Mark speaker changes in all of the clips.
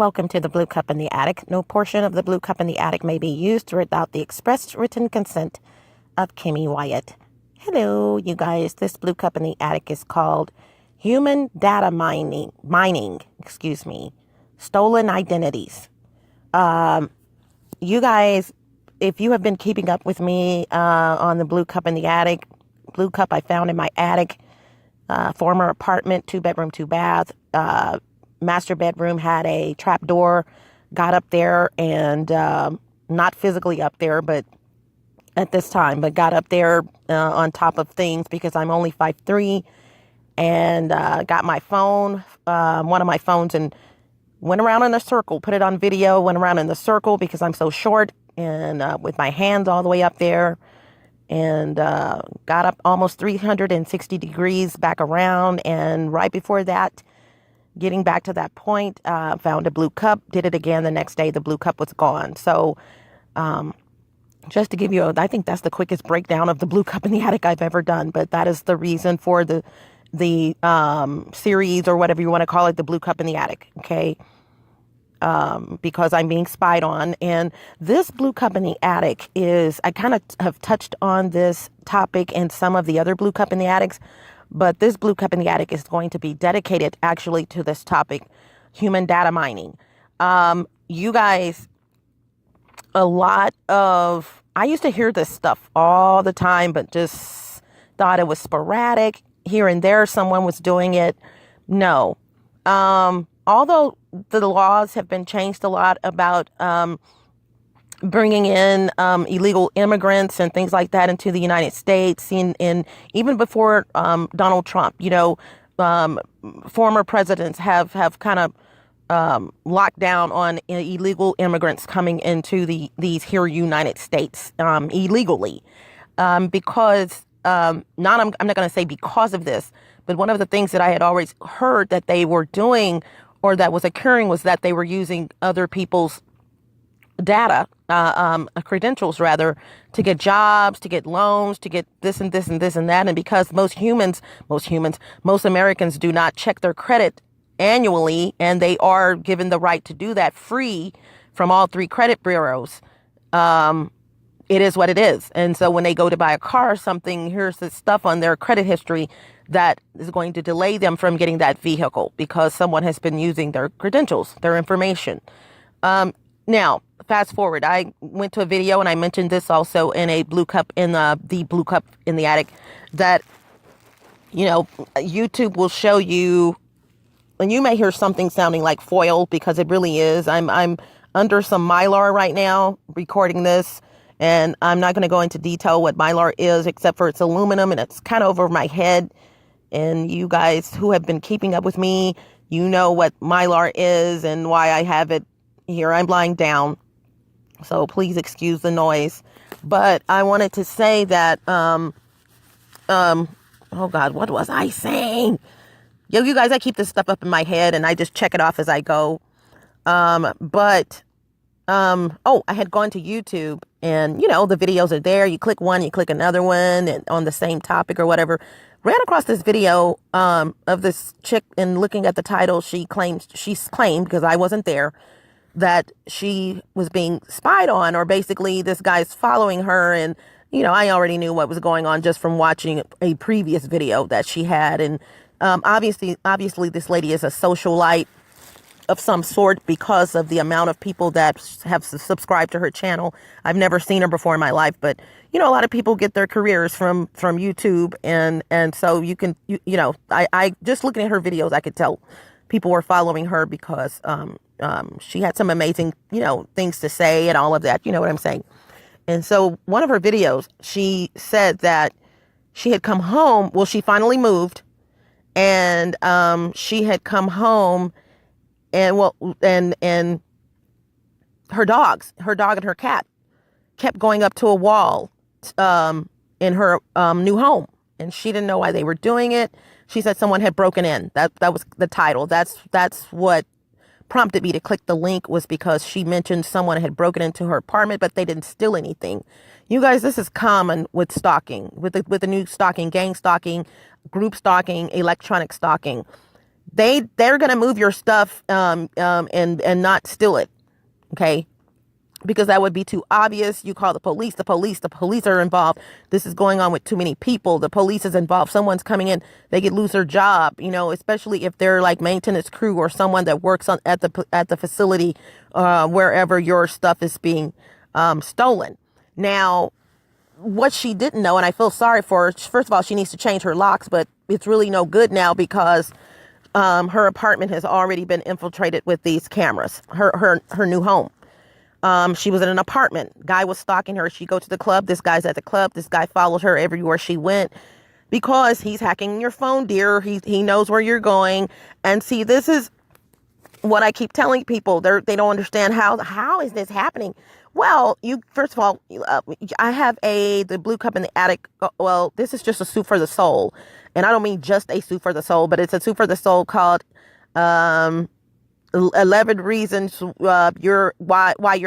Speaker 1: Welcome to the Blue Cup in the Attic. No portion of the Blue Cup in the Attic may be used without the express written consent of Kimmy Wyatt. Hello, you guys. This Blue Cup in the Attic is called Human Data Mining, Stolen Identities. You guys, if you have been keeping up with me on the Blue Cup in the Attic, Blue Cup I found in my attic, former apartment, 2-bedroom, 2-bath, master bedroom had a trap door, got up there and not physically up there, but at this time, but got up there on top of things because I'm only 5'3", and got my phone, one of my phones, and went around in a circle, put it on video, went around in the circle because I'm so short, and with my hands all the way up there, and got up almost 360 degrees back around, and right before that, getting back to that point, found a blue cup, did it again the next day, the blue cup was gone. So just to give you, I think that's the quickest breakdown of the Blue Cup in the Attic I've ever done, but that is the reason for the series, or whatever you want to call it, the Blue Cup in the Attic, okay? Because I'm being spied on. And this Blue Cup in the Attic is, I kind of have touched on this topic in some of the other Blue Cup in the Attics, but this Blue Cup in the Attic is going to be dedicated actually to this topic, human data mining. You guys, I used to hear this stuff all the time, but just thought it was sporadic. Here and there, someone was doing it. No. Although the laws have been changed a lot about bringing in illegal immigrants and things like that into the United States, in even before Donald Trump, former presidents have kind of locked down on illegal immigrants coming into these here United States illegally, because I'm not going to say because of this, but one of the things that I had always heard that they were doing, or that was occurring, was that they were using other people's data, credentials rather, to get jobs, to get loans, to get this and this and this and that. And because most Americans do not check their credit annually, and they are given the right to do that free from all 3 credit bureaus, it is what it is. And so when they go to buy a car or something, here's this stuff on their credit history that is going to delay them from getting that vehicle because someone has been using their credentials, their information. Now, fast forward, I went to a video, and I mentioned this also in a Blue Cup in the Blue Cup in the Attic, that, YouTube will show you, and you may hear something sounding like foil, because it really is. I'm under some Mylar right now recording this, and I'm not going to go into detail what Mylar is, except for it's aluminum and it's kind of over my head. And you guys who have been keeping up with me, you know what Mylar is and why I have it here. I'm lying down, so please excuse the noise. But I wanted to say that, oh God, what was I saying? Yo, you guys, I keep this stuff up in my head and I just check it off as I go. I had gone to YouTube, and, the videos are there. You click one, you click another one, and on the same topic or whatever. Ran across this video of this chick, and looking at the title, she's claimed, because I wasn't there, that she was being spied on, or basically this guy's following her. And, I already knew what was going on just from watching a previous video that she had. And obviously this lady is a socialite of some sort because of the amount of people that have subscribed to her channel. I've never seen her before in my life, but a lot of people get their careers from YouTube, and so you can, I just looking at her videos, I could tell people were following her because she had some amazing, things to say and all of that, you know what I'm saying? And so one of her videos, she said that she had come home. Well, she finally moved, and she had come home, and her dog and her cat kept going up to a wall in her new home, and she didn't know why they were doing it. She said someone had broken in. That was the title. That's what prompted me to click the link, was because she mentioned someone had broken into her apartment, but they didn't steal anything. You guys, this is common with stalking, with the new stalking, gang stalking, group stalking, electronic stalking. they're going to move your stuff, and not steal it. Okay. Because that would be too obvious. You call the police are involved. This is going on with too many people. The police is involved. Someone's coming in, they could lose their job, especially if they're like maintenance crew or someone that works at the facility, wherever your stuff is being, stolen. Now, what she didn't know, and I feel sorry for her, first of all, she needs to change her locks, but it's really no good now because, her apartment has already been infiltrated with these cameras, her new home. She was in an apartment. Guy was stalking her. She go to the club. This guy's at the club. This guy followed her everywhere she went because he's hacking your phone, dear. He knows where you're going. And see, this is what I keep telling people. They don't understand how is this happening? Well, first of all, I have the blue cup in the attic. Well, this is just a soup for the soul. And I don't mean just a soup for the soul, but it's a soup for the soul called, 11 reasons why you're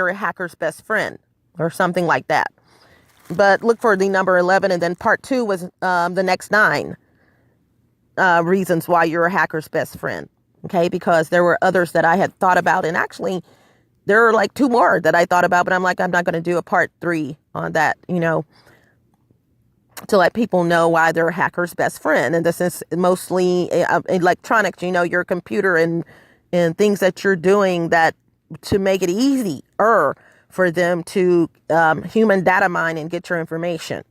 Speaker 1: a hacker's best friend or something like that. But look for the number 11, and then part 2 was the next 9 reasons why you're a hacker's best friend. Okay, because there were others that I had thought about, and actually there are like 2 more that I thought about, but I'm like, I'm not going to do a part 3 on that, to let people know why they're a hacker's best friend. And this is mostly electronics, your computer and things that you're doing that to make it easier for them to human data mine and get your information.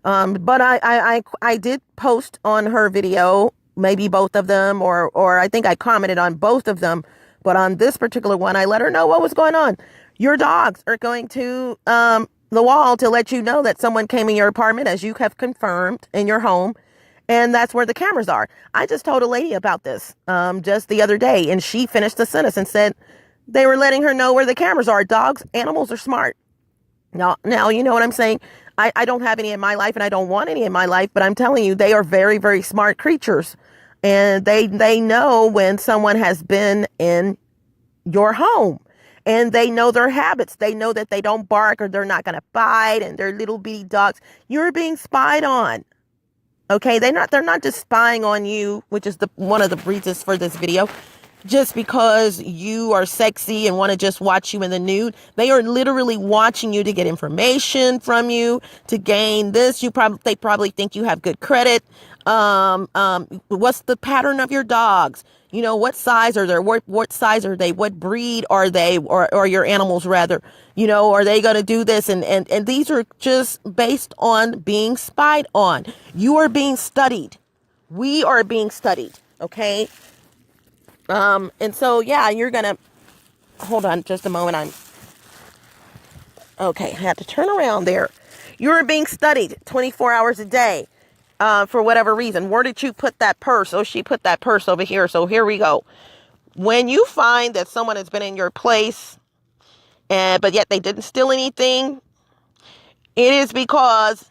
Speaker 1: But I did post on her video, maybe both of them, or I think I commented on both of them. But on this particular one, I let her know what was going on. Your dogs are going to the wall to let you know that someone came in your apartment, as you have confirmed, in your home. And that's where the cameras are. I just told a lady about this just the other day, and she finished the sentence and said they were letting her know where the cameras are. Animals are smart. Now, you know what I'm saying? I don't have any in my life, and I don't want any in my life, but I'm telling you, they are very, very smart creatures. And they know when someone has been in your home. And they know their habits. They know that they don't bark or they're not going to bite, and they're little bitty dogs. You're being spied on. Okay, they're not just spying on you, which is one of the reasons for this video, just because you are sexy and want to just watch you in the nude. They are literally watching you to get information from you, to gain this. They probably think you have good credit. What's the pattern of your dogs? What size are they? What size are they? What breed are they? Or your animals rather? Are they going to do this? And these are just based on being spied on. You are being studied. We are being studied. Okay. And so, yeah, you're going to hold on just a moment. Okay. I had to turn around there. You're being studied 24 hours a day. For whatever reason. Where did you put that purse? Oh, she put that purse over here. So here we go. When you find that someone has been in your place, but yet they didn't steal anything, it is because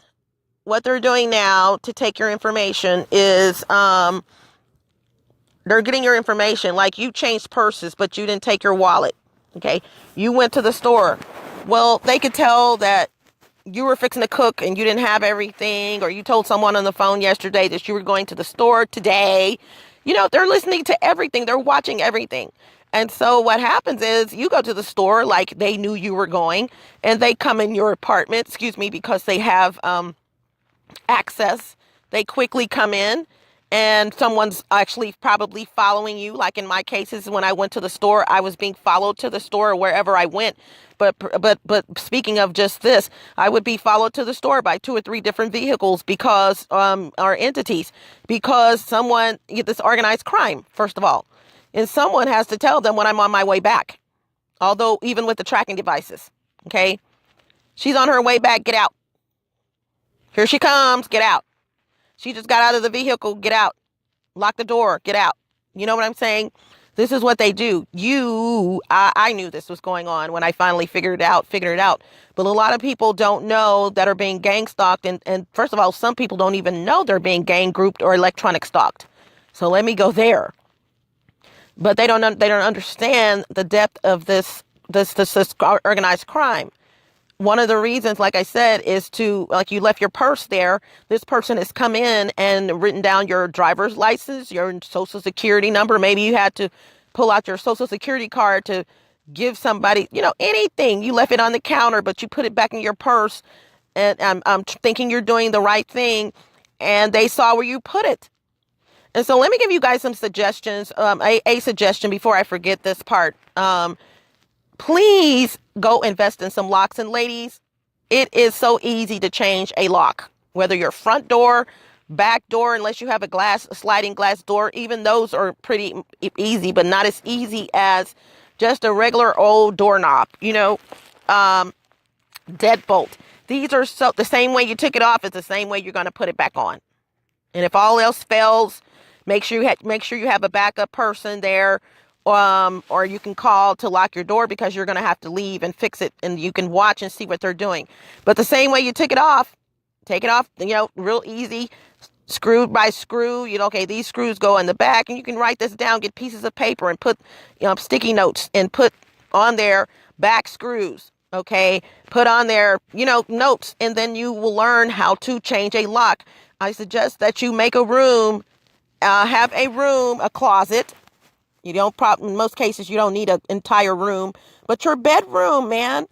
Speaker 1: what they're doing now to take your information is they're getting your information. Like, you changed purses, but you didn't take your wallet. Okay. You went to the store. Well, they could tell that you were fixing to cook and you didn't have everything, or you told someone on the phone yesterday that you were going to the store today. They're listening to everything. They're watching everything. And so what happens is you go to the store like they knew you were going, and they come in your apartment, because they have access. They quickly come in, and someone's actually probably following you. Like in my cases, when I went to the store, I was being followed to the store or wherever I went. But speaking of just this, I would be followed to the store by 2 or 3 different vehicles because our entities, because this organized crime, first of all, and someone has to tell them when I'm on my way back. Although even with the tracking devices, okay, she's on her way back. Get out. Here she comes. Get out. She just got out of the vehicle. Get out. Lock the door. Get out. You know what I'm saying? This is what they do. I knew this was going on when I finally figured it out. But a lot of people don't know that are being gang stalked. And first of all, some people don't even know they're being gang grouped or electronic stalked. So let me go there. But they don't understand the depth of this organized crime. one of the reasons, like I said, is to, like, you left your purse there. This person has come in and written down your driver's license, your social security number. Maybe you had to pull out your social security card to give somebody, anything. You left it on the counter, but you put it back in your purse, and I'm thinking you're doing the right thing, and they saw where you put it. And so let me give you guys some suggestions. A suggestion before I forget this part. Please go invest in some locks. And ladies, it is so easy to change a lock, whether your front door, back door, unless you have a sliding glass door. Even those are pretty easy, but not as easy as just a regular old doorknob, deadbolt. These are the same way you took it off is the same way you're going to put it back on. And if all else fails, make sure you have a backup person there, or you can call to lock your door, because you're going to have to leave and fix it, and you can watch and see what they're doing. But the same way you took it off, take it off, real easy, screw by screw. Okay, these screws go in the back, and you can write this down, get pieces of paper and put sticky notes and put on there back screws. Okay, put on there, notes, and then you will learn how to change a lock. I suggest that you make a room, have a closet. In most cases, you don't need an entire room, but your bedroom, man,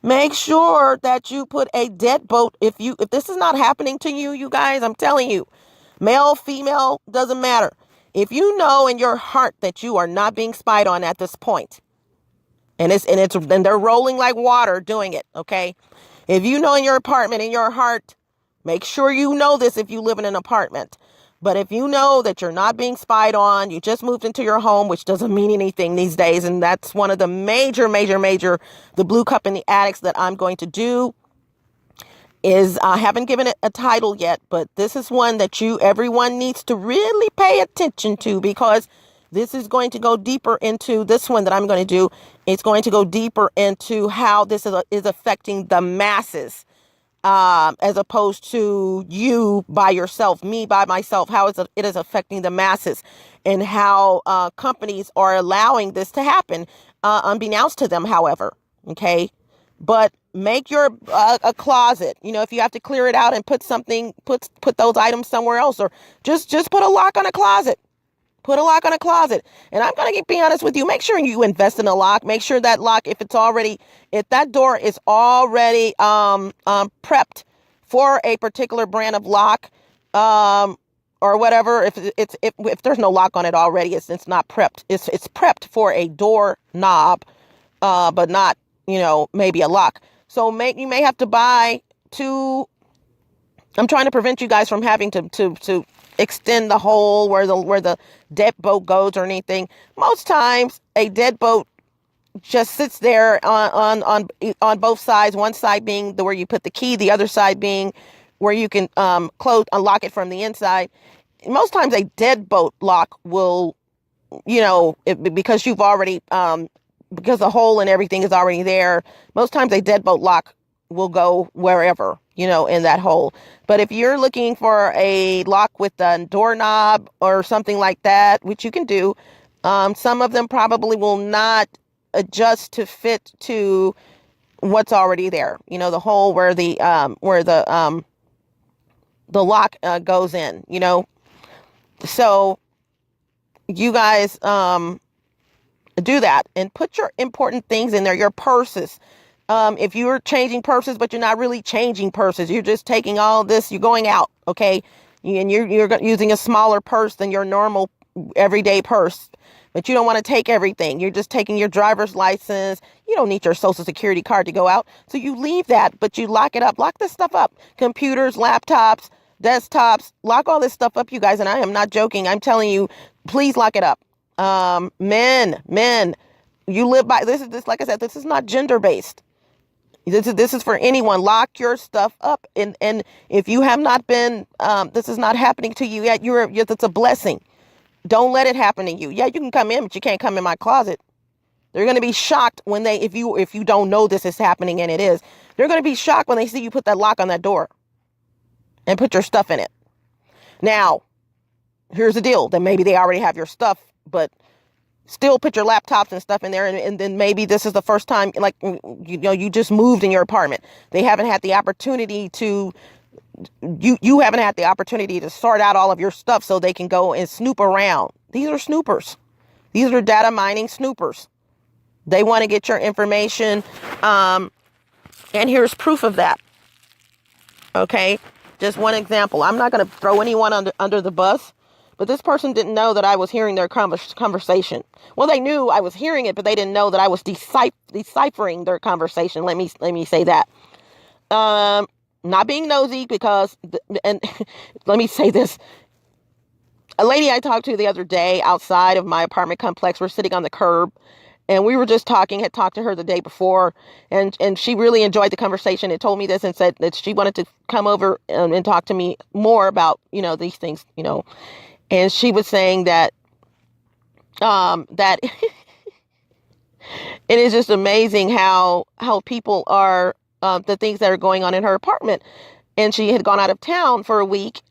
Speaker 1: make sure that you put a deadbolt. If this is not happening to you, you guys, I'm telling you, male, female, doesn't matter. If you know in your heart that you are not being spied on at this point, and they're rolling like water doing it. Okay. If you know in your apartment, in your heart, make sure you know this if you live in an apartment. But if you know that you're not being spied on, you just moved into your home, which doesn't mean anything these days. And that's one of the major, the blue cup in the attics that I'm going to do is, I haven't given it a title yet, but this is one that everyone needs to really pay attention to, because this is going to go deeper into this one that I'm going to do. It's going to go deeper into how this is affecting the masses, as opposed to you by yourself, me by myself, how it is affecting the masses, and how companies are allowing this to happen, unbeknownst to them, however. Okay. But make your a closet, if you have to clear it out and put those items somewhere else, or just put a lock on a closet. Put a lock on a closet. And I'm going to be honest with you. Make sure you invest in a lock. Make sure that lock, if that door is already prepped for a particular brand of lock, or whatever. If there's no lock on it already, it's not prepped. It's prepped for a door knob, but not, maybe a lock. So you may have to buy two. I'm trying to prevent you guys from having to extend the hole where the deadbolt goes or anything. Most times a deadbolt just sits there on both sides. One side being where you put the key, the other side being where you can unlock it from the inside. Most times a deadbolt lock will, because you've already because the hole and everything is already there. Most times a deadbolt lock will go wherever, in that hole. But if you're looking for a lock with a doorknob or something like that, which you can do, some of them probably will not adjust to fit to what's already there. The hole where the lock goes in. So you guys do that and put your important things in there. Your purses. If you're changing purses, but you're not really changing purses, you're just taking all this, you're going out, okay? And you're using a smaller purse than your normal everyday purse, but you don't want to take everything. You're just taking your driver's license. You don't need your social security card to go out. So you leave that, but you lock it up. Lock this stuff up. Computers, laptops, desktops, lock all this stuff up, you guys. And I am not joking. I'm telling you, please lock it up. Men, you live by this, like I said, this is not gender based. This is for anyone. Lock your stuff up. And if you have not been, this is not happening to you yet, it's a blessing. Don't let it happen to you. Yeah, you can come in, but you can't come in my closet. They're going to be shocked when if you don't know this is happening, and it is, they're going to be shocked when they see you put that lock on that door and put your stuff in it. Now, here's the deal. Then maybe they already have your stuff, but still put your laptops and stuff in there, and then maybe this is the first time, like, you just moved in your apartment. They haven't had the opportunity to, you haven't had the opportunity to sort out all of your stuff so they can go and snoop around. These are snoopers. These are data mining snoopers. They want to get your information, and here's proof of that. Okay, just one example. I'm not going to throw anyone under the bus, but this person didn't know that I was hearing their conversation. Well, they knew I was hearing it, but they didn't know that I was deciphering their conversation. Let me say that. Not being nosy, because, and let me say this. A lady I talked to the other day outside of my apartment complex, we're sitting on the curb, and we were just talking, had talked to her the day before, and she really enjoyed the conversation and told me this and said that she wanted to come over and talk to me more about, these things, and she was saying that, that it is just amazing how people are, the things that are going on in her apartment. And she had gone out of town for a week.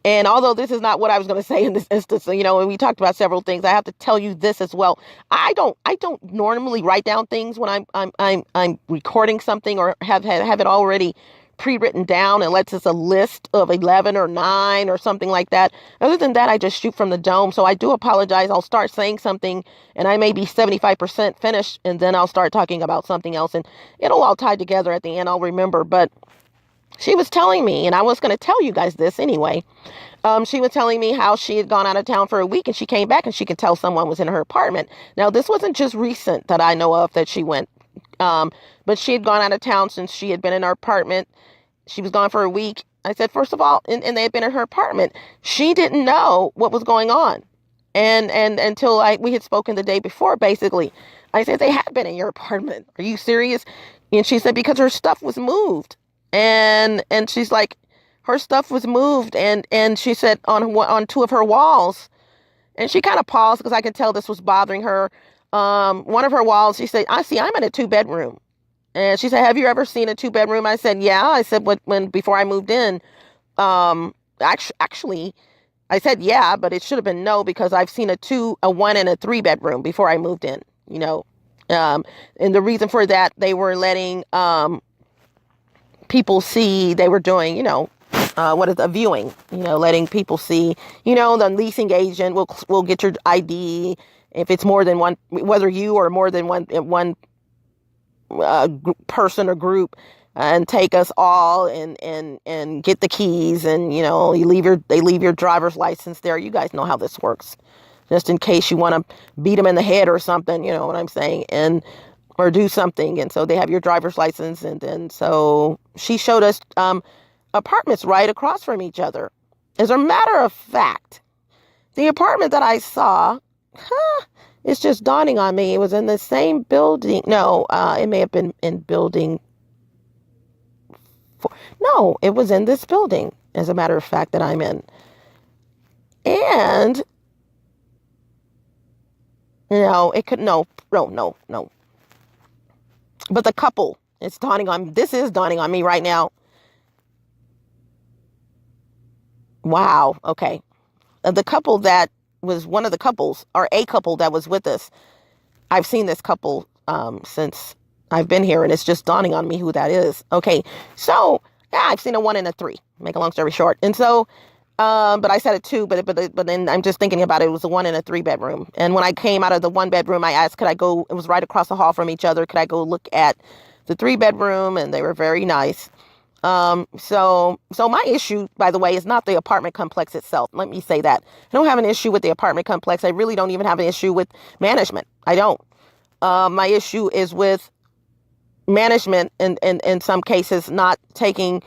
Speaker 1: And although this is not what I was going to say in this instance, and we talked about several things, I have to tell you this as well. I don't normally write down things when I'm recording something or have it already pre-written down, unless it's a list of 11 or 9 or something like that. Other than that, I just shoot from the dome. So I do apologize. I'll start saying something and I may be 75% finished, and then I'll start talking about something else, and it'll all tie together at the end. I'll remember. But she was telling me, and I was going to tell you guys this anyway. She was telling me how she had gone out of town for a week, and she came back and she could tell someone was in her apartment. Now, this wasn't just recent that I know of that she went, but she had gone out of town since she had been in her apartment. She was gone for a week. I said, first of all, and they had been in her apartment. She didn't know what was going on. And until we had spoken the day before, basically. I said, they had been in your apartment. Are you serious? And she said, because her stuff was moved. And she's like, her stuff was moved. And she said on 2 of her walls, and she kind of paused because I could tell this was bothering her. One of her walls, she said, I'm in a 2-bedroom. And she said, have you ever seen a 2-bedroom? I said, yeah. I said, when before I moved in, actually, I said, yeah, but it should have been no, because I've seen a 1 and a 3-bedroom before I moved in, and the reason for that, they were letting, people see, they were doing, what is a viewing, letting people see, the leasing agent will get your ID if it's more than one, whether you or more than one person or group, and take us all and get the keys, and they leave your driver's license there. You guys know how this works, just in case you want to beat them in the head or something, you know what I'm saying, or do something. And so they have your driver's license. And then so she showed us apartments right across from each other. As a matter of fact, the apartment that I saw, it's just dawning on me, it was in the same building. No, it may have been in building 4. No, it was in this building, as a matter of fact, that I'm in. And it could, no. But the couple, this is dawning on me right now. Wow. Okay. The couple that was one of the couples, or a couple that was with us. I've seen this couple since I've been here, and it's just dawning on me who that is. Okay. So yeah, I've seen a 1 and a 3, make a long story short. And so, but I said a 2, but then I'm just thinking about it. It was a 1 and a 3-bedroom. And when I came out of the 1-bedroom, I asked, could I go, it was right across the hall from each other. Could I go look at the 3-bedroom? And they were very nice. So my issue, by the way, is not the apartment complex itself. Let me say that. I don't have an issue with the apartment complex. I really don't even have an issue with management. I don't. My issue is with management, and in some cases not taking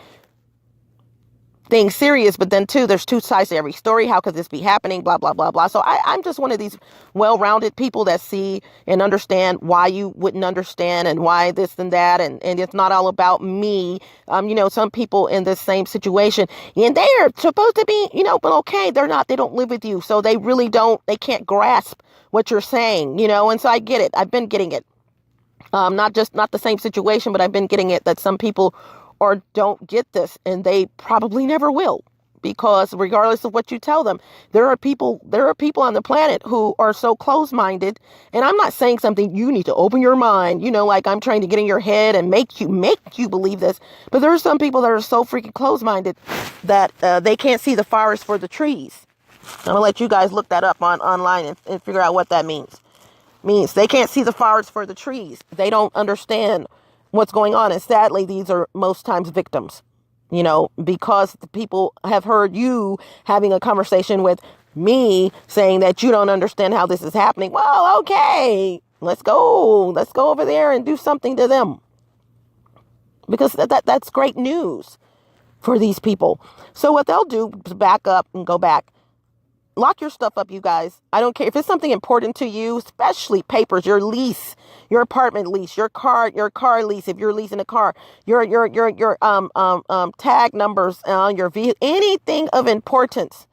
Speaker 1: things serious. But then too, there's 2 sides to every story. How could this be happening? Blah, blah, blah, blah. So I'm just one of these well-rounded people that see and understand why you wouldn't understand, and why this and that. And it's not all about me. Some people in this same situation, and they're supposed to be, but okay, they're not, they don't live with you. So they really they can't grasp what you're saying, and so I get it. I've been getting it. Not the same situation, but I've been getting it that some people or don't get this, and they probably never will. because regardless of what you tell them, there are people on the planet who are so close-minded. And I'm not saying something you need to open your mind, like I'm trying to get in your head and make you believe this. But there are some people that are so freaking close-minded that they can't see the forest for the trees. I'm gonna let you guys look that up online and figure out what that means. Means they can't see the forest for the trees. They don't understand what's going on. And sadly, these are most times victims, because the people have heard you having a conversation with me saying that you don't understand how this is happening. Well, okay, let's go over there and do something to them, because that's great news for these people. So what they'll do is back up and go back. Lock your stuff up, you guys. I don't care if it's something important to you, especially papers, your lease, your apartment lease, your car lease. If you're leasing a car, your tag numbers on your vehicle, anything of importance,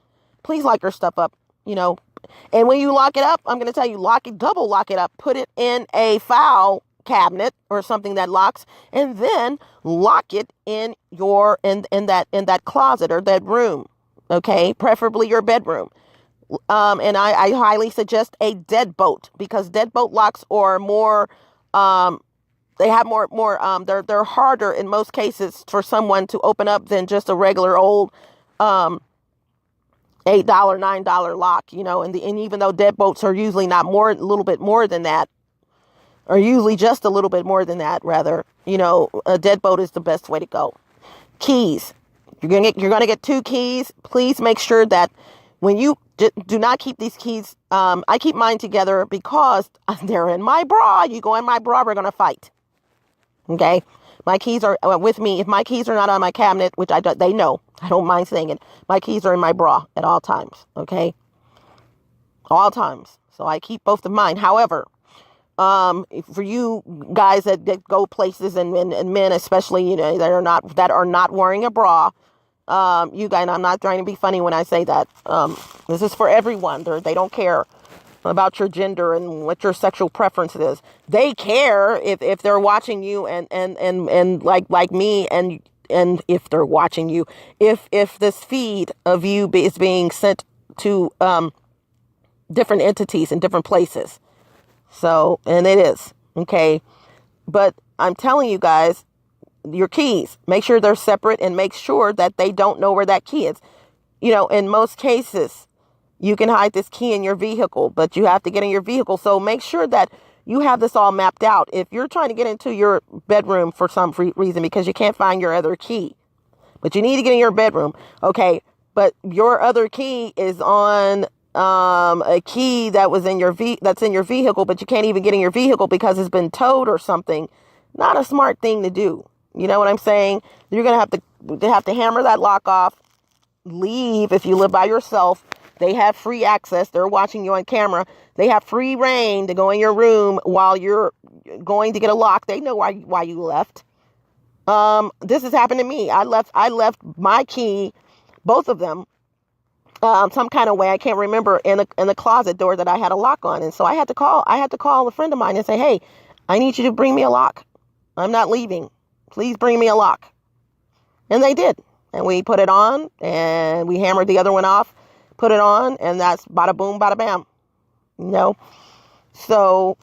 Speaker 1: please lock your stuff up. And when you lock it up, I'm going to tell you, double lock it up, put it in a file cabinet or something that locks, and then lock it in that closet or that room. Okay, preferably your bedroom. And I highly suggest a deadbolt, because deadbolt locks are more, they have more, they're harder in most cases for someone to open up than just a regular old, $8, $9 lock, and even though deadbolts are usually a little bit more than that, or usually just a little bit more than that, rather, a deadbolt is the best way to go. Keys. You're going to get 2 keys. Please make sure that when you do not keep these keys, I keep mine together because they're in my bra. You go in my bra, we're going to fight. Okay? My keys are with me. If my keys are not on my cabinet, which they know, I don't mind saying it. My keys are in my bra at all times. Okay? All times. So I keep both of mine. However, for you guys that go places and men especially, that are not wearing a bra, you guys, I'm not trying to be funny when I say that. This is for everyone. They don't care about your gender and what your sexual preference is. They care if they're watching you and like me and if they're watching you, if this feed of you is being sent to different entities in different places. So, and it is, okay. But I'm telling you guys, your keys, make sure they're separate and make sure that they don't know where that key is. In most cases, you can hide this key in your vehicle, but you have to get in your vehicle. So make sure that you have this all mapped out. If you're trying to get into your bedroom for some reason because you can't find your other key, but you need to get in your bedroom, okay, but your other key is on a key that was in that's in your vehicle, but you can't even get in your vehicle because it's been towed or something. Not a smart thing to do. You know what I'm saying? You're going to have to hammer that lock off, leave. If you live by yourself, they have free access. They're watching you on camera. They have free reign to go in your room while you're going to get a lock. They know why you left. This has happened to me. I left my key, both of them, some kind of way. I can't remember, in the closet door that I had a lock on. And so I had to call a friend of mine and say, hey, I need you to bring me a lock. I'm not leaving. Please bring me a lock. And they did. And we put it on and we hammered the other one off, put it on, and that's bada boom, bada bam. So,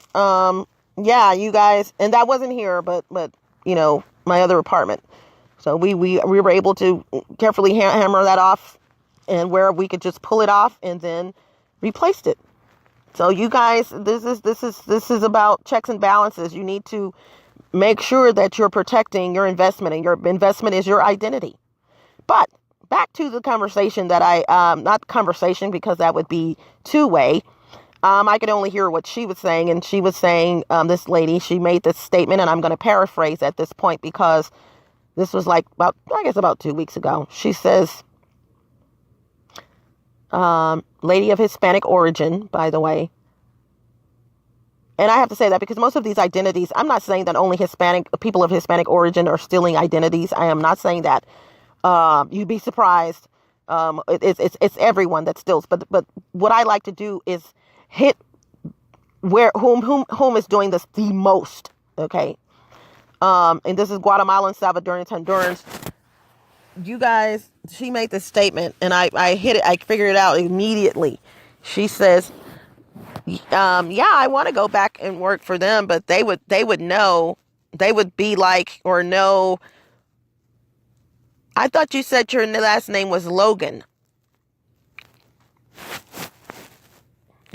Speaker 1: yeah, you guys, and that wasn't here, but, my other apartment. So we were able to carefully hammer that off, and where we could just pull it off and then replaced it. So you guys, this is about checks and balances. You need to make sure that you're protecting your investment, and your investment is your identity. But back to the conversation that not conversation, because that would be two-way. I could only hear what she was saying, and she was saying, this lady, she made this statement, and I'm going to paraphrase at this point because this was about 2 weeks ago. She says, lady of Hispanic origin, by the way. And I have to say that because most of these identities, I'm not saying that only people of Hispanic origin are stealing identities. I am not saying that. You'd be surprised. It's everyone that steals. But what I like to do is hit whom is doing this the most. Okay. And this is Guatemalan, Salvadorans, Hondurans, you guys, she made this statement, and I hit it. I figured it out immediately. She says, yeah, I want to go back and work for them, but they would know, they would be like, or know, I thought you said your last name was Logan.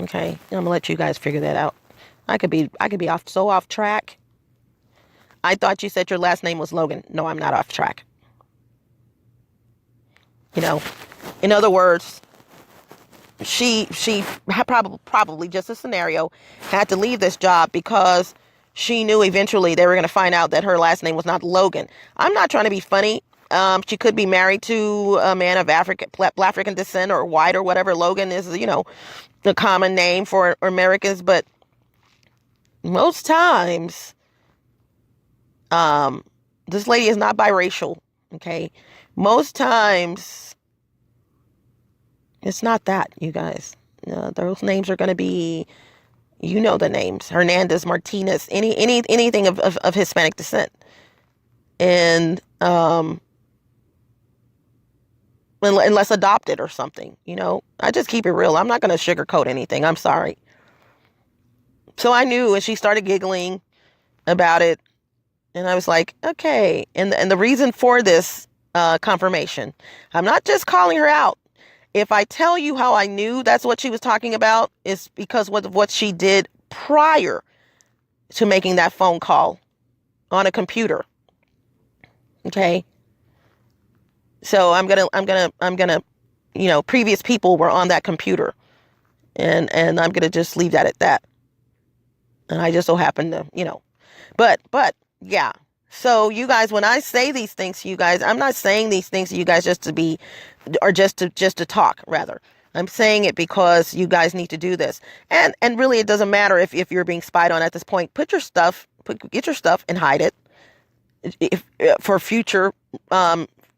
Speaker 1: Okay, I'm gonna let you guys figure that out. I could be off track. I thought you said your last name was Logan. No, I'm not off track. You know, in other words, she had probably just a scenario, had to leave this job because she knew eventually they were going to find out that her last name was not Logan. I'm not trying to be funny. She could be married to a man of African descent or white or whatever. Logan is, the common name for Americans, but most times, this lady is not biracial. Okay. Most times it's not that, you guys. Those names are going to be, the names, Hernandez, Martinez, anything of Hispanic descent. And, unless adopted or something, I just keep it real. I'm not going to sugarcoat anything. I'm sorry. So I knew, and she started giggling about it. And I was like, okay. And the reason for this confirmation, I'm not just calling her out. If I tell you how I knew that's what she was talking about, is because of what she did prior to making that phone call on a computer. Okay. So I'm gonna, previous people were on that computer, and I'm gonna just leave that at that. And I just so happen to, but yeah. So you guys, when I say these things to you guys, I'm not saying these things to you guys just to talk, rather. I'm saying it because you guys need to do this. And really, it doesn't matter if you're being spied on at this point. Get your stuff and hide it. If for future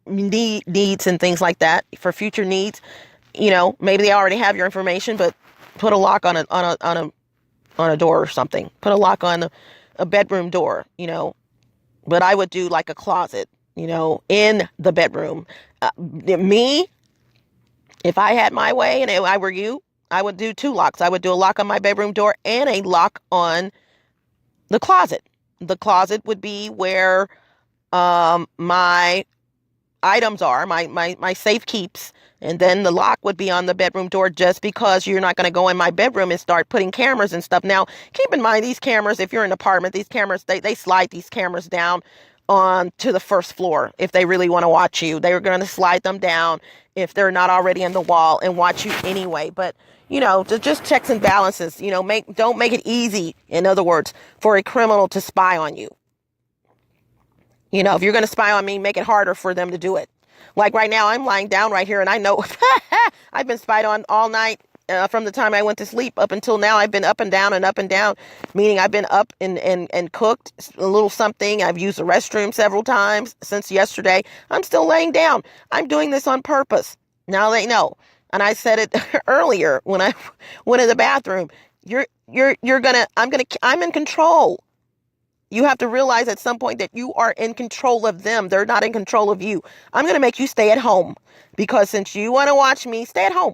Speaker 1: needs and things like that, for future needs, maybe they already have your information, but put a lock on a door or something. Put a lock on a bedroom door, But I would do like a closet, in the bedroom. Me, if I had my way and I were you, I would do 2 locks. I would do a lock on my bedroom door and a lock on the closet. The closet would be where my items are, my safe keeps. And then the lock would be on the bedroom door, just because you're not going to go in my bedroom and start putting cameras and stuff. Now, keep in mind, these cameras, if you're in an apartment, these cameras, they slide these cameras down on to the first floor. If they really want to watch you, they're going to slide them down if they're not already in the wall and watch you anyway. But, just checks and balances, don't make it easy, in other words, for a criminal to spy on you. If you're going to spy on me, make it harder for them to do it. Like right now, I'm lying down right here, and I know I've been spied on all night from the time I went to sleep up until now. I've been up and down, meaning I've been up and cooked a little something. I've used the restroom several times since yesterday. I'm still laying down. I'm doing this on purpose. Now they know. And I said it earlier when I went in the bathroom. I'm in control. You have to realize at some point that you are in control of them. They're not in control of you. I'm going to make you stay at home, because since you want to watch me, stay at home.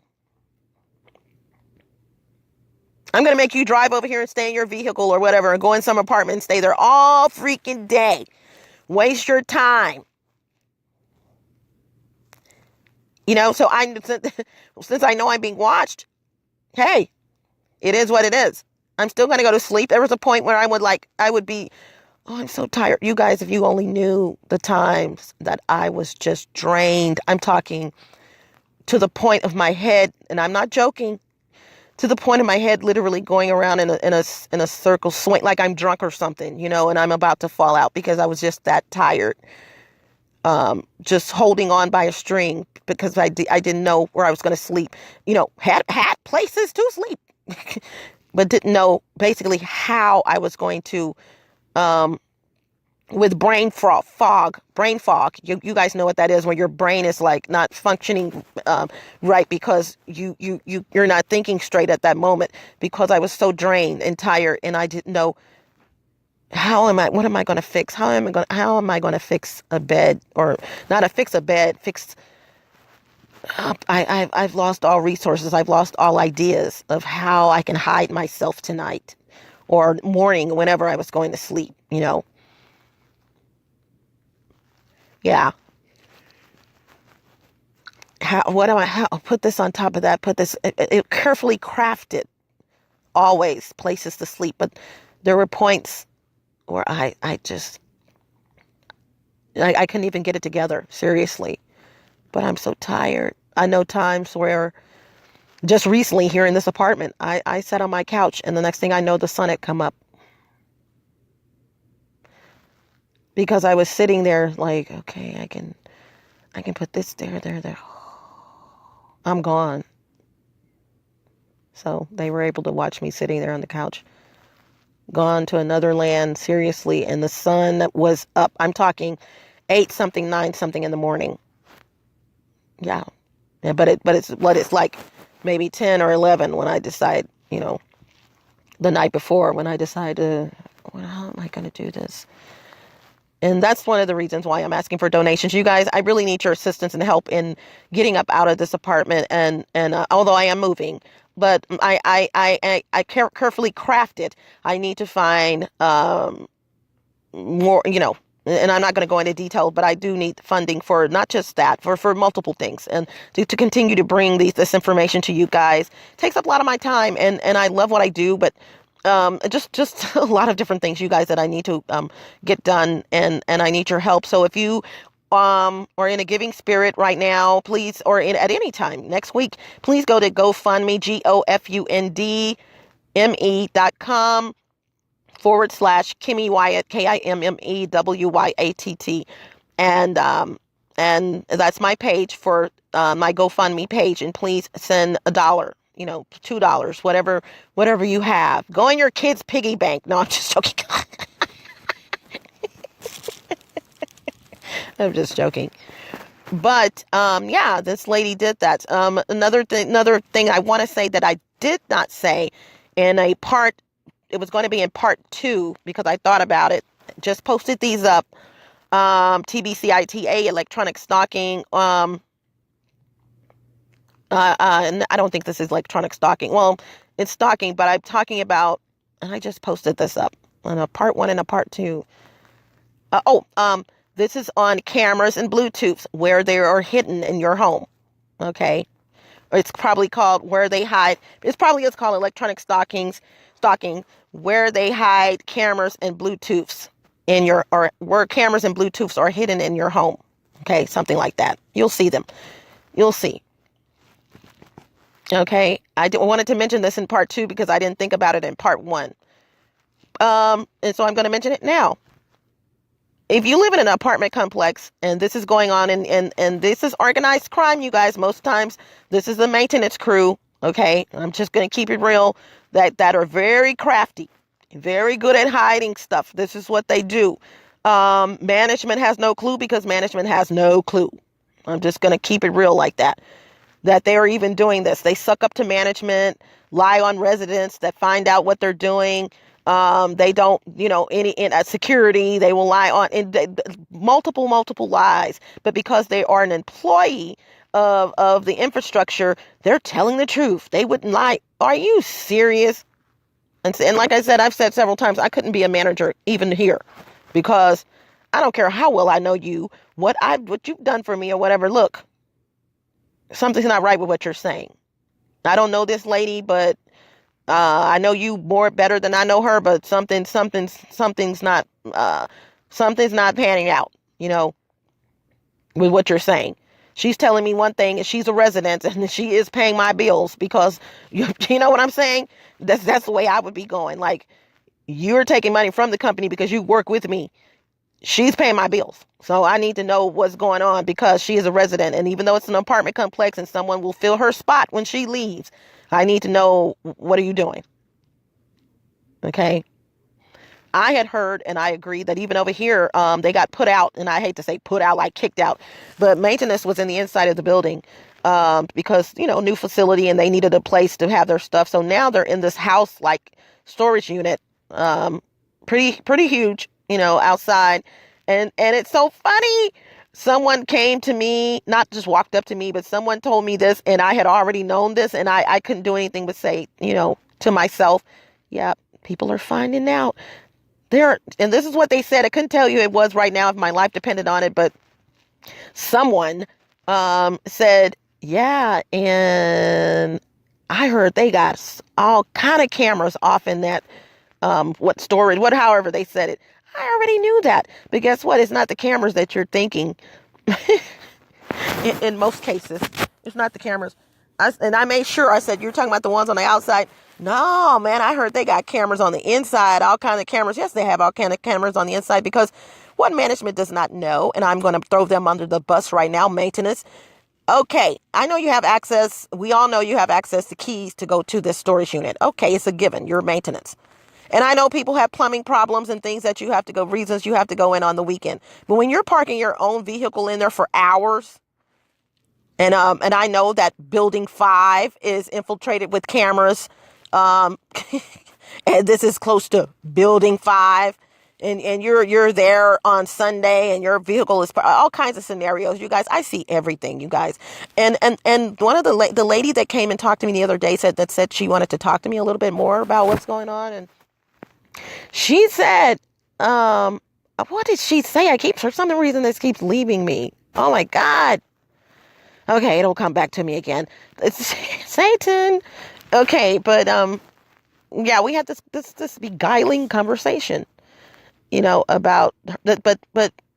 Speaker 1: I'm going to make you drive over here and stay in your vehicle or whatever, and go in some apartment and stay there all freaking day. Waste your time. So since I know I'm being watched, hey, it is what it is. I'm still going to go to sleep. There was a point where I would be, I'm so tired. You guys, if you only knew the times that I was just drained. I'm talking to the point of my head, and I'm not joking, to the point of my head literally going around in a circle, swing, like I'm drunk or something, and I'm about to fall out because I was just that tired. Just holding on by a string because I didn't know where I was going to sleep. Had places to sleep. But didn't know basically how I was going to, with brain fog. You guys know what that is, when your brain is like not functioning right, because you're not thinking straight at that moment, because I was so drained and tired, and I didn't know what am I going to fix? How am I going to fix a bed, or not a fix a bed, fix I've lost all resources. I've lost all ideas of how I can hide myself tonight or morning whenever I was going to sleep, Yeah. Put this on top of that, it carefully crafted, always places to sleep. But there were points where I couldn't even get it together, seriously. But I'm so tired. I know times where just recently here in this apartment, I sat on my couch and the next thing I know, the sun had come up. Because I was sitting there like, okay, I can put this there. I'm gone. So they were able to watch me sitting there on the couch, gone to another land, seriously, and the sun was up. I'm talking 8 something, 9 something in the morning. Yeah. But it's like maybe 10 or 11 when I decide, the night before, when I decide how am I going to do this? And that's one of the reasons why I'm asking for donations. You guys, I really need your assistance and help in getting up out of this apartment. And although I am moving, but I carefully craft it. I need to find more, and I'm not going to go into detail, but I do need funding for not just that, for multiple things, and to continue to bring this information to you guys. It takes up a lot of my time, and I love what I do, but just a lot of different things, you guys, that I need to get done, and I need your help. So if you are in a giving spirit right now, please, or at any time next week, please go to GoFundMe, GoFundMe.com / KimMeWyatt, KimMeWyatt, and that's my page for my GoFundMe page. And please send $1, $2, whatever you have. Go in your kids' piggy bank. No, I'm just joking. I'm just joking. But yeah, this lady did that. Another thing I want to say that I did not say in a part. It was going to be in part 2 because I thought about it. Just posted these up. TBCITA, electronic stalking. And I don't think this is electronic stalking. Well, it's stalking, but I'm talking about, and I just posted this up on a part 1 and a part 2. This is on cameras and Bluetooths where they are hidden in your home. Okay. It's probably called where they hide. It's called electronic stalking, where they hide cameras and Bluetooths or where cameras and Bluetooths are hidden in your home. Okay, something like that. You'll see them. You'll see. Okay, I wanted to mention this in part 2 because I didn't think about it in part 1. And so I'm going to mention it now. If you live in an apartment complex and this is going on and this is organized crime, you guys, most times this is the maintenance crew. Okay, I'm just going to keep it real, that are very crafty, very good at hiding stuff. This is what they do. Management has no clue because management has no clue. I'm just going to keep it real like that they are even doing this. They suck up to management, lie on residents that find out what they're doing. They don't, in security, they will lie on multiple lies. But because they are an employee of the infrastructure, they're telling the truth. They wouldn't lie. Are you serious? And like I said, I've said several times, I couldn't be a manager even here because I don't care how well I know you, what you've done for me or whatever. Look, something's not right with what you're saying. I don't know this lady, but I know you better than I know her, but something's not panning out, with what you're saying. She's telling me one thing and she's a resident and she is paying my bills because you know what I'm saying? That's the way I would be going. Like, you're taking money from the company because you work with me. She's paying my bills. So I need to know what's going on because she is a resident. And even though it's an apartment complex and someone will fill her spot when she leaves, I need to know, what are you doing? Okay. I had heard and I agree that even over here, they got put out, and I hate to say put out like kicked out, but maintenance was in the inside of the building because, new facility and they needed a place to have their stuff. So now they're in this house like storage unit pretty huge, outside. And it's so funny. Someone came to me, not just walked up to me, but someone told me this, and I had already known this, and I couldn't do anything but say, to myself, yeah, people are finding out. And this is what they said. I couldn't tell you it was right now if my life depended on it, but someone said, yeah, and I heard they got all kind of cameras off in that, however they said it. I already knew that. But guess what? It's not the cameras that you're thinking. in most cases, it's not the cameras. I made sure, I said, you're talking about the ones on the outside? No, man, I heard they got cameras on the inside, all kinds of cameras. Yes, they have all kinds of cameras on the inside, because what management does not know, and I'm going to throw them under the bus right now, maintenance. Okay, I know you have access. We all know you have access to keys to go to this storage unit. Okay, it's a given. You're maintenance. And I know people have plumbing problems and things that reasons you have to go in on the weekend. But when you're parking your own vehicle in there for hours, and I know that building 5 is infiltrated with cameras, and this is close to building 5, and you're there on Sunday, and your vehicle is all kinds of scenarios. You guys, I see everything, you guys. And one of the lady that came and talked to me the other day said she wanted to talk to me a little bit more about what's going on. And she said, what did she say? For some reason, this keeps leaving me. Oh my God. Okay, it'll come back to me again. It's Satan. Okay, but yeah, we had this beguiling conversation, about that. But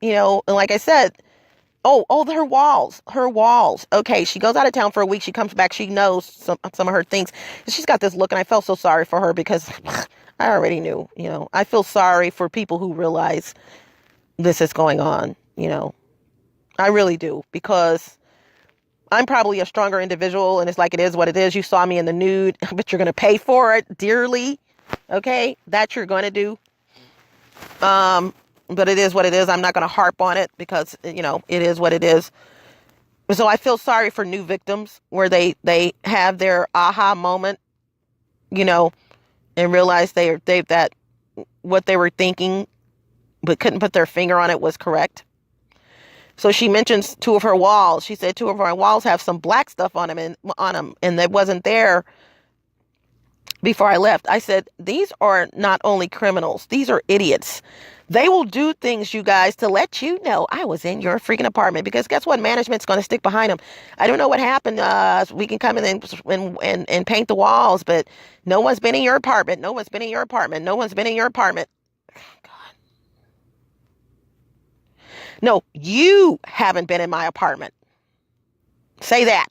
Speaker 1: and like I said, her walls. Okay, she goes out of town for a week. She comes back. She knows some of her things. And she's got this look, and I felt so sorry for her because I already knew. I feel sorry for people who realize this is going on. I really do, because I'm probably a stronger individual, and it's like, it is what it is. You saw me in the nude, but you're going to pay for it dearly. Okay, that you're going to do. But it is what it is. I'm not going to harp on it because, it is what it is. So I feel sorry for new victims where they have their aha moment, and realize that what they were thinking but couldn't put their finger on it was correct. So she mentions 2 of her walls. She said 2 of her walls have some black stuff on them, and that wasn't there before I left. I said, these are not only criminals, these are idiots. They will do things, you guys, to let you know I was in your freaking apartment, because guess what? Management's going to stick behind them. I don't know what happened. We can come in and paint the walls, but no one's been in your apartment. No one's been in your apartment. No one's been in your apartment. God. No, you haven't been in my apartment. Say that.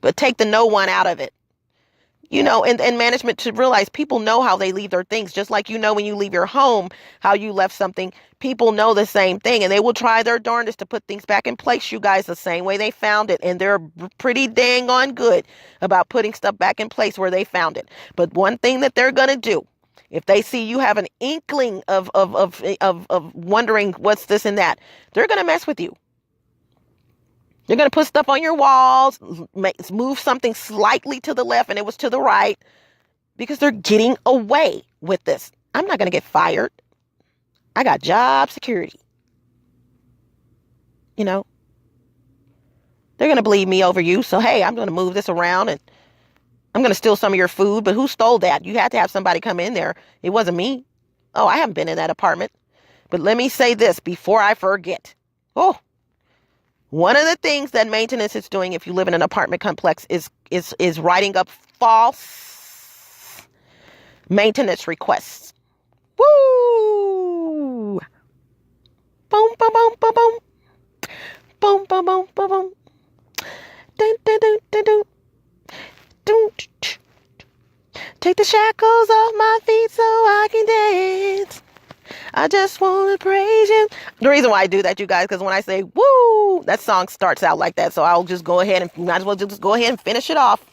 Speaker 1: But take the no one out of it. And management should realize people know how they leave their things. Just like, when you leave your home, how you left something, people know the same thing, and they will try their darndest to put things back in place, you guys, the same way they found it. And they're pretty dang on good about putting stuff back in place where they found it. But one thing that they're going to do, if they see you have an inkling of wondering what's this and that, they're going to mess with you. They're going to put stuff on your walls, move something slightly to the left and it was to the right, because they're getting away with this. I'm not going to get fired. I got job security. They're going to believe me over you. So, hey, I'm going to move this around and I'm going to steal some of your food. But who stole that? You had to have somebody come in there. It wasn't me. Oh, I haven't been in that apartment. But let me say this before I forget. One of the things that maintenance is doing if you live in an apartment complex is writing up false maintenance requests. Woo! Boom, boom, boom, boom, boom. Boom, boom, boom, boom, boom. Dun, dun, dun, dun, dun. Dun, take the shackles off my feet so I can dance. I just want to praise you. The reason why I do that, you guys, because when I say woo, that song starts out like that. So I'll just go ahead and might as well just go ahead and finish it off.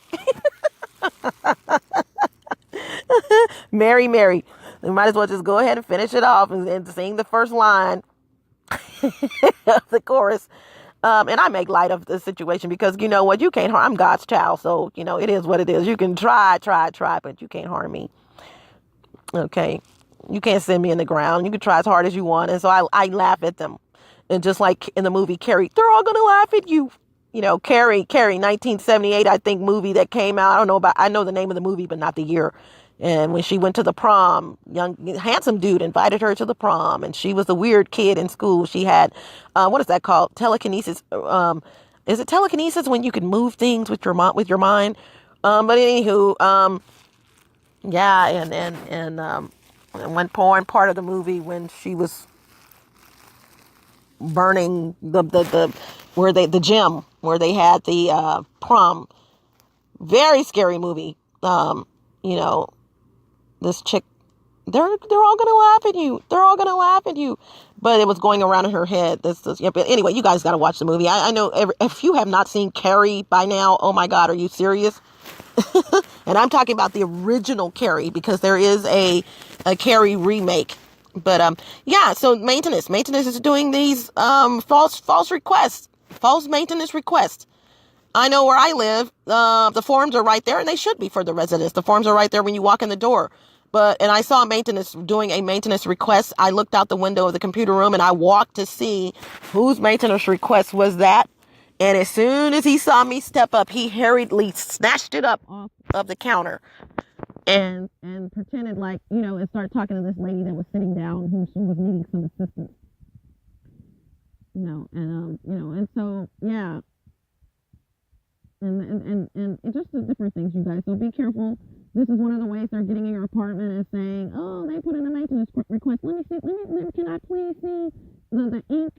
Speaker 1: Mary, Mary. We might as well just go ahead and finish it off and sing the first line of the chorus. And I make light of the situation because you know what? You can't harm. I'm God's child. So, it is what it is. You can try, but you can't harm me. Okay. You can't send me in the ground. You can try as hard as you want. And so I laugh at them. And just like in the movie Carrie, they're all going to laugh at you. You know, Carrie, 1978, I think, movie that came out. I know the name of the movie, but not the year. And when she went to the prom, young, handsome dude invited her to the prom. And she was the weird kid in school. She had, what is that called? Telekinesis. Is it telekinesis when you can move things with your mind? But anywho, yeah, and one part of the movie when she was burning the gym where they had the prom. Very scary movie. You know, this chick, they're all gonna laugh at you. They're all gonna laugh at you. But it was going around in her head. Yeah, but anyway, you guys got to watch the movie. I know if you have not seen Carrie by now, oh my God, are you serious? And I'm talking about the original Carrie because there is a Carrie remake. But yeah, so maintenance is doing these false requests, false maintenance requests. I know where I live, the forms are right there, and they should be for the residents. The forms are right there when you walk in the door. And I saw maintenance doing a maintenance request. I looked out the window of the computer room and I walked to see whose maintenance request was that. And as soon as he saw me step up, he hurriedly snatched it up off of the counter and pretended like, and started talking to this lady that was sitting down who was needing some assistance. And so, yeah. And just the different things, you guys. So be careful. This is one of the ways they're getting in your apartment and saying, oh, they put in a maintenance request. Let me see. Can I please see the ink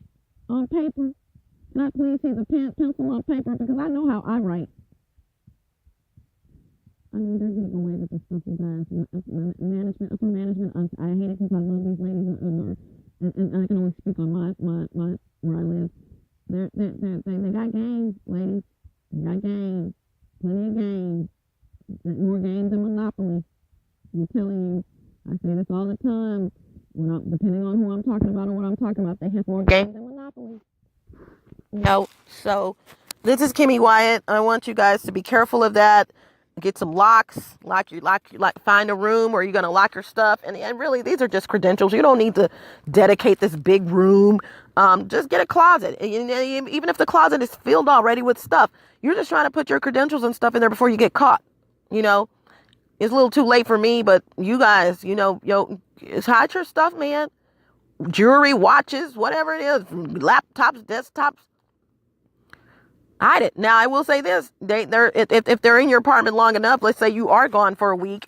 Speaker 1: on paper? Can I please see the pencil on paper? Because I know how I write. I mean, they're getting away with this stuff, you guys. Upper management. I hate it because I love these ladies, and I can only speak on my where I live. They got games, ladies. They got games. Plenty of games. More games than Monopoly. I'm telling you. I say this all the time. Depending on who I'm talking about or what I'm talking about, they have more games than Monopoly. So this is Kimmy Wyatt. I want you guys to be careful of that. Get some locks. Find a room where you're going to lock your stuff. And really, these are just credentials. You don't need to dedicate this big room. Just get a closet. Even if the closet is filled already with stuff, you're just trying to put your credentials and stuff in there before you get caught. It's a little too late for me, but you guys, hide your stuff, man. Jewelry, watches, whatever it is, laptops, desktops. Hide it. Now, I will say this. If they're in your apartment long enough, let's say you are gone for a week,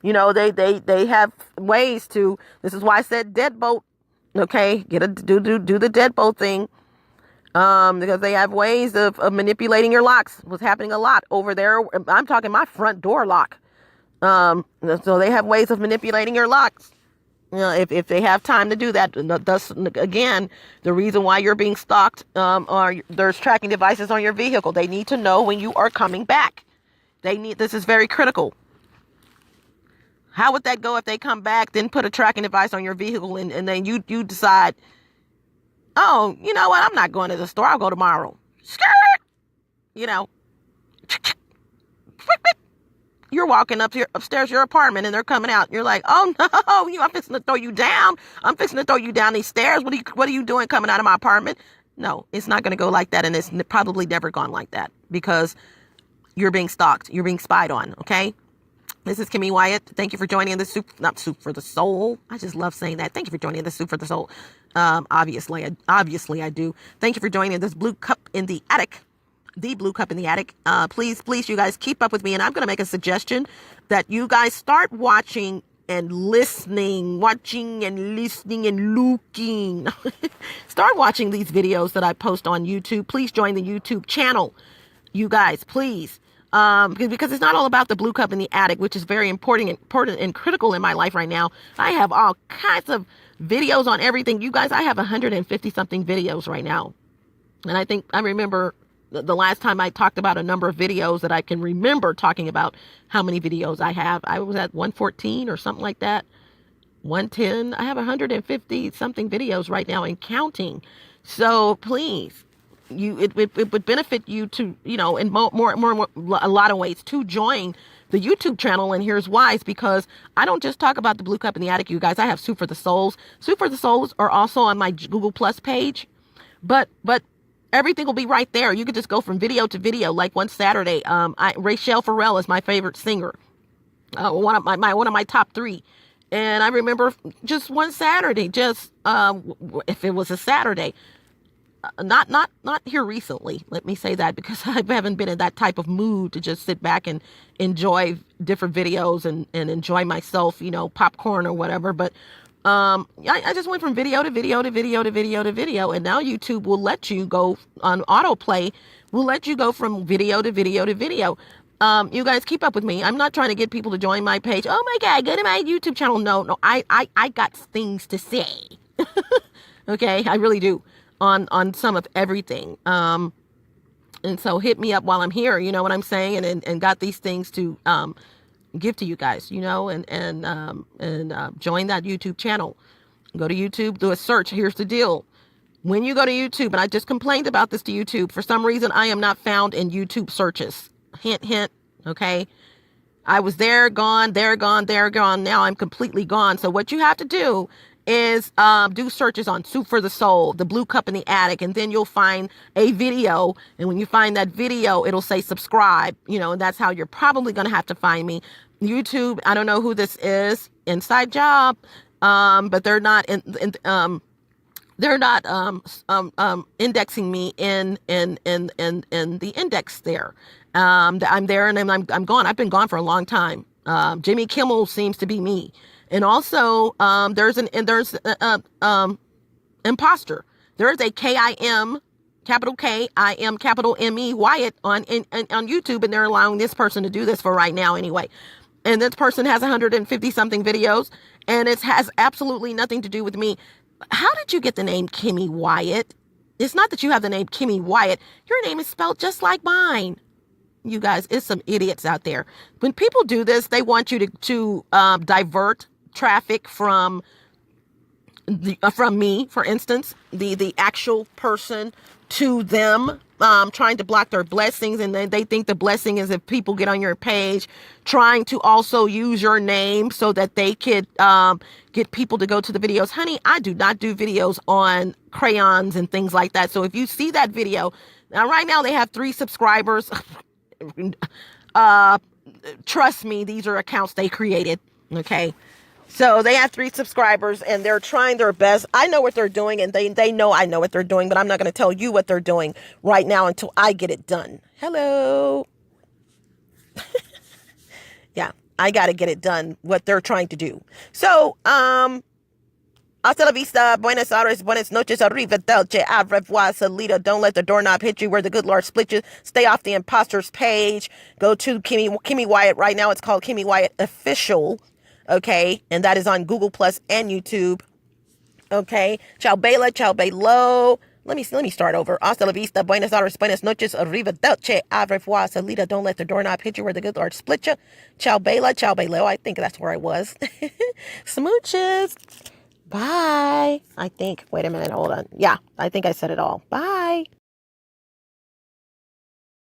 Speaker 1: they have ways to, this is why I said deadbolt. Okay. Do the deadbolt thing. Because they have ways of manipulating your locks. What's happening a lot over there. I'm talking my front door lock. So they have ways of manipulating your locks. If they have time to do that. Thus, again, the reason why you're being stalked, or there's tracking devices on your vehicle. They need to know when you are coming back. This is very critical. How would that go if they come back, then put a tracking device on your vehicle and then you decide, oh, you know what? I'm not going to the store. I'll go tomorrow. You're walking upstairs your apartment and they're coming out. You're like, oh no, I'm fixing to throw you down. I'm fixing to throw you down these stairs. What are you doing coming out of my apartment? No, it's not going to go like that. And it's probably never gone like that because you're being stalked. You're being spied on. Okay. This is Kimmy Wyatt. Thank you for joining the not soup for the soul. I just love saying that. Thank you for joining the soup for the soul. Obviously I do. Thank you for joining this blue cup in the attic. The blue cup in the attic. Please, you guys keep up with me. And I'm going to make a suggestion that you guys start watching and listening and looking. Start watching these videos that I post on YouTube. Please join the YouTube channel. You guys, please. Because it's not all about the blue cup in the attic, which is very important and critical in my life right now. I have all kinds of videos on everything. You guys, I have 150 something videos right now. And I remember the last time I talked about a number of videos that I can remember talking about how many videos I have. I was at 114 or something like that. 110. I have 150 something videos right now and counting. So please, it would benefit you to, in a lot of ways to join the YouTube channel, and here's why. It's because I don't just talk about the Blue Cup in the Attic, you guys. I have Soup for the Souls. Soup for the Souls are also on my Google Plus page, but everything will be right there. You could just go from video to video. Like one Saturday, Rachelle Farrell is my favorite singer, one of my top 3. And I remember just one Saturday, if it was a Saturday, not here recently, let me say that, because I haven't been in that type of mood to just sit back and enjoy different videos and enjoy myself, popcorn or whatever. But I just went from video to video to video to video to video. And now YouTube will let you go on autoplay, will let you go from video to video to video. You guys keep up with me. I'm not trying to get people to join my page. Oh my God, go to my YouTube channel. No, I got things to say. Okay, I really do on some of everything. And so hit me up while I'm here, you know what I'm saying? And got these things to give to you guys, and join that YouTube channel. Go to YouTube, do a search. Here's the deal. When you go to YouTube, and I just complained about this to YouTube, for some reason I am not found in YouTube searches. Hint, hint. Okay. I was there, gone, there, gone, there, gone. Now I'm completely gone. So what you have to do is do searches on Soup for the Soul, the Blue Cup in the Attic, and then you'll find a video. And when you find that video, it'll say subscribe, and that's how you're probably going to have to find me. YouTube, I don't know who this is, inside job, but they're not indexing me in the index there. I'm there and I'm gone. I've been gone for a long time. Jimmy Kimmel seems to be me. And also, there's imposter. There is a KIM, capital KIM, capital ME Wyatt on YouTube, and they're allowing this person to do this for right now anyway. And this person has 150 something videos, and it has absolutely nothing to do with me. How did you get the name Kimmy Wyatt? It's not that you have the name Kimmy Wyatt. Your name is spelled just like mine. You guys, it's some idiots out there. When people do this, they want you to divert traffic from me, for instance, the actual person, to them, trying to block their blessings. And they think the blessing is if people get on your page, trying to also use your name so that they could get people to go to the videos. Honey, I do not do videos on crayons and things like that. So if you see that video, now right now they have 3 subscribers. Trust me, these are accounts they created. Okay. So they have 3 subscribers and they're trying their best. I know what they're doing, and they know I know what they're doing, but I'm not going to tell you what they're doing right now until I get it done. Hello. Yeah, I got to get it done, what they're trying to do. So, hasta la vista, buenas aires, buenas noches, arrivederci, au revoir, salida. Don't let the doorknob hit you where the good Lord split you. Stay off the imposter's page. Go to Kimmy Wyatt. Right now it's called Kimmy Wyatt Official. Okay. And that is on Google Plus and YouTube. Okay. Ciao Bella, ciao Bello. Let me start over. Hasta la vista, buenas aires, buenas noches, arrivederci, au revoir, salida. Don't let the doorknob hit you where the good Lord split you. Ciao Bella, ciao Bello. I think that's where I was. Smooches. Bye. I think. Wait a minute. Hold on. Yeah, I think I said it all. Bye.